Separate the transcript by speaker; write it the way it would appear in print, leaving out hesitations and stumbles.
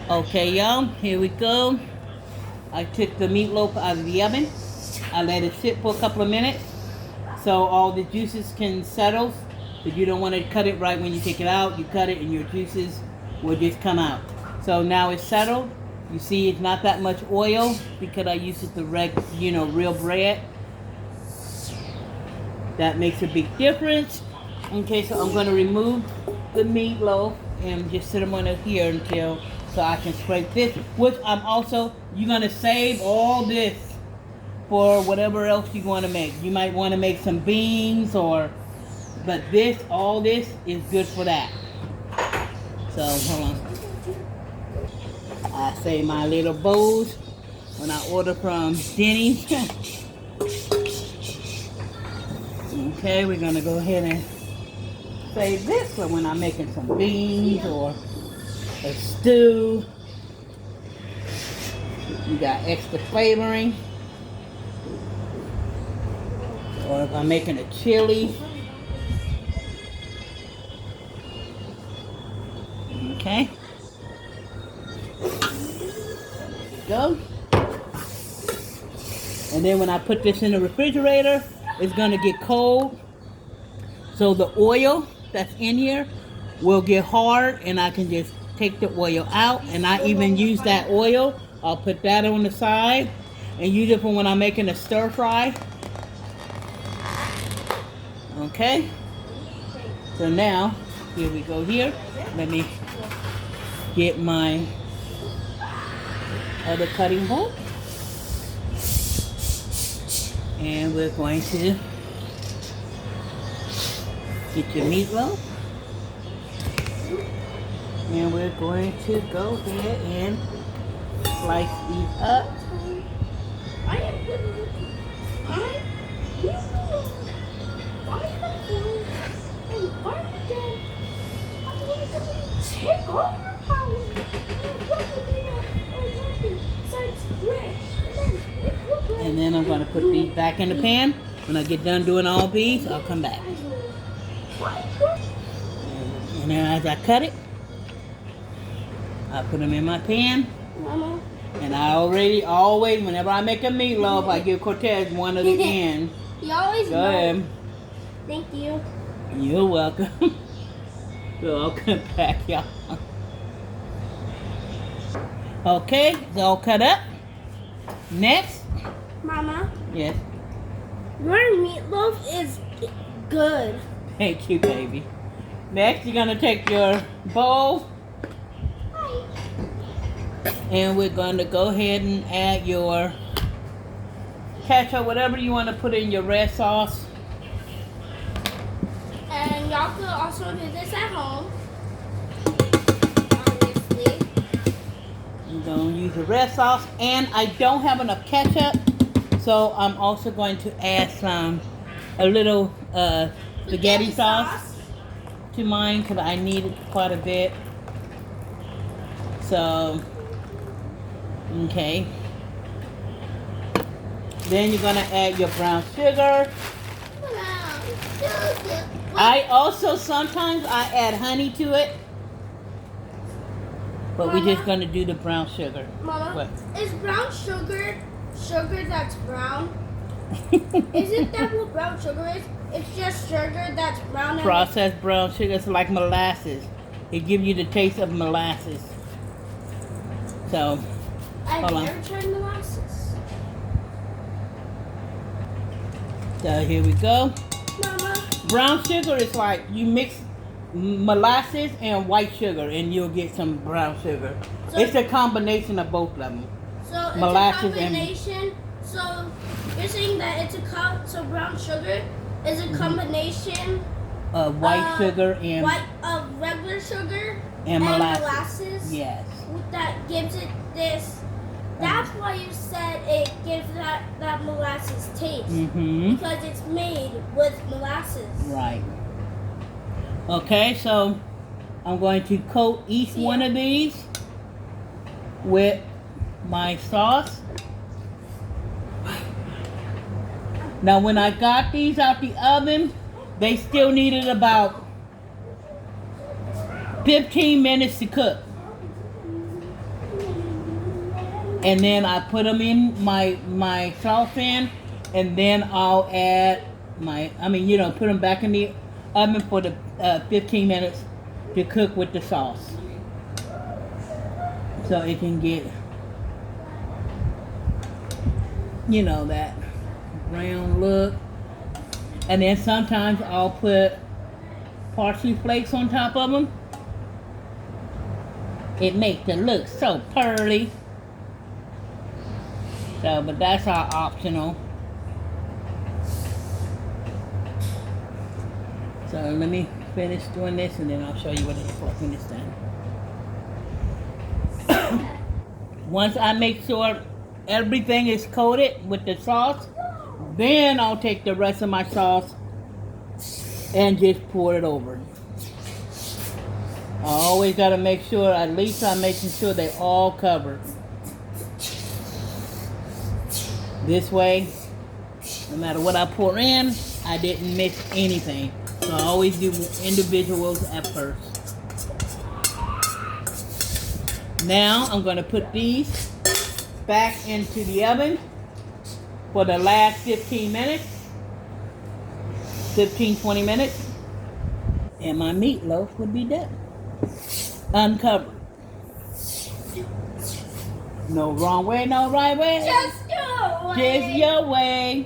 Speaker 1: Okay, y'all, here we go. I took the meatloaf out of the oven. I let it sit for a couple of minutes so all the juices can settle. If you don't want to cut it right when you take it out, you cut it and your juices will just come out. So now it's settled. You see it's not that much oil because I used it to real bread. That makes a big difference. Okay, so I'm going to remove the meatloaf and just sit them on here until so I can scrape this. Which you're going to save all this for whatever else you want to make. You might want to make some beans but all this is good for that. So hold on. I save my little bowls when I order from Denny's. Okay, we're going to go ahead and save this for when I'm making some beans or a stew. You got extra flavoring. Or if I'm making a chili. Okay. There you go. And then when I put this in the refrigerator, it's going to get cold. So the oil that's in here will get hard and I can just take the oil out. And I even use that oil. I'll put that on the side and use it for when I'm making a stir fry. Okay. So now, here we go here. Let me get my other cutting board. And we're going to get your meatloaf. And we're going to go ahead and slice these up. And then I'm going to put these back in the pan. When I get done doing all these, I'll come back. And then as I cut it, I put them in my pan.
Speaker 2: Mama.
Speaker 1: And I always, whenever I make a meatloaf, I give Cortez one of the ends.
Speaker 2: You always
Speaker 1: Go ahead.
Speaker 2: Thank you.
Speaker 1: You're welcome. So I'll come back, y'all. Okay, it's all cut up. Next.
Speaker 2: Mama.
Speaker 1: Yes.
Speaker 2: Your meatloaf is good.
Speaker 1: Thank you, baby. Next, you're going to take your bowl.
Speaker 2: Hi.
Speaker 1: And we're going to go ahead and add your ketchup, whatever you want to put in your red sauce.
Speaker 2: And y'all could also do this at home. Obviously.
Speaker 1: I'm going to use the red sauce. And I don't have enough ketchup. So I'm also going to add a little spaghetti sauce to mine because I need it quite a bit. So, okay. Then you're going to add your brown sugar. I also sometimes I add honey to it. But
Speaker 2: Mama,
Speaker 1: we're just going to do the brown sugar.
Speaker 2: Mama,
Speaker 1: what?
Speaker 2: Is brown sugar that's brown? Isn't that what brown sugar is? It's just sugar that's brown.
Speaker 1: Processed brown sugar. It's like molasses. It gives you the taste of molasses. So,
Speaker 2: I've never tried molasses.
Speaker 1: So here we go.
Speaker 2: Mama.
Speaker 1: Brown sugar is like you mix molasses and white sugar and you'll get some brown sugar. So it's a combination of both of them.
Speaker 2: So
Speaker 1: molasses
Speaker 2: it's a combination. So you're saying that so brown sugar is a combination
Speaker 1: of white sugar and
Speaker 2: regular sugar
Speaker 1: and molasses. Yes.
Speaker 2: That gives it this. That's why you said it gives that molasses taste.
Speaker 1: Mm-hmm.
Speaker 2: Because it's made with molasses.
Speaker 1: Right. Okay, so I'm going to coat each one of these with my sauce. Now when I got these out the oven, they still needed about 15 minutes to cook. And then I put them in my saucepan, and then I'll add put them back in the oven for the 15 minutes to cook with the sauce. So it can get, that brown look. And then sometimes I'll put parsley flakes on top of them. It makes it look so pearly. So, but that's our optional. So let me finish doing this and then I'll show you what it looks like when it's done. Once I make sure everything is coated with the sauce, then I'll take the rest of my sauce and just pour it over. I always got to make sure, at least I'm making sure they're all covered. This way, no matter what I pour in, I didn't miss anything. So I always do individuals at first. Now I'm going to put these back into the oven for the last 15 minutes. 15-20 minutes. And my meatloaf would be done. Uncovered. No wrong way, no right way.
Speaker 2: Just your way.
Speaker 1: Just your way.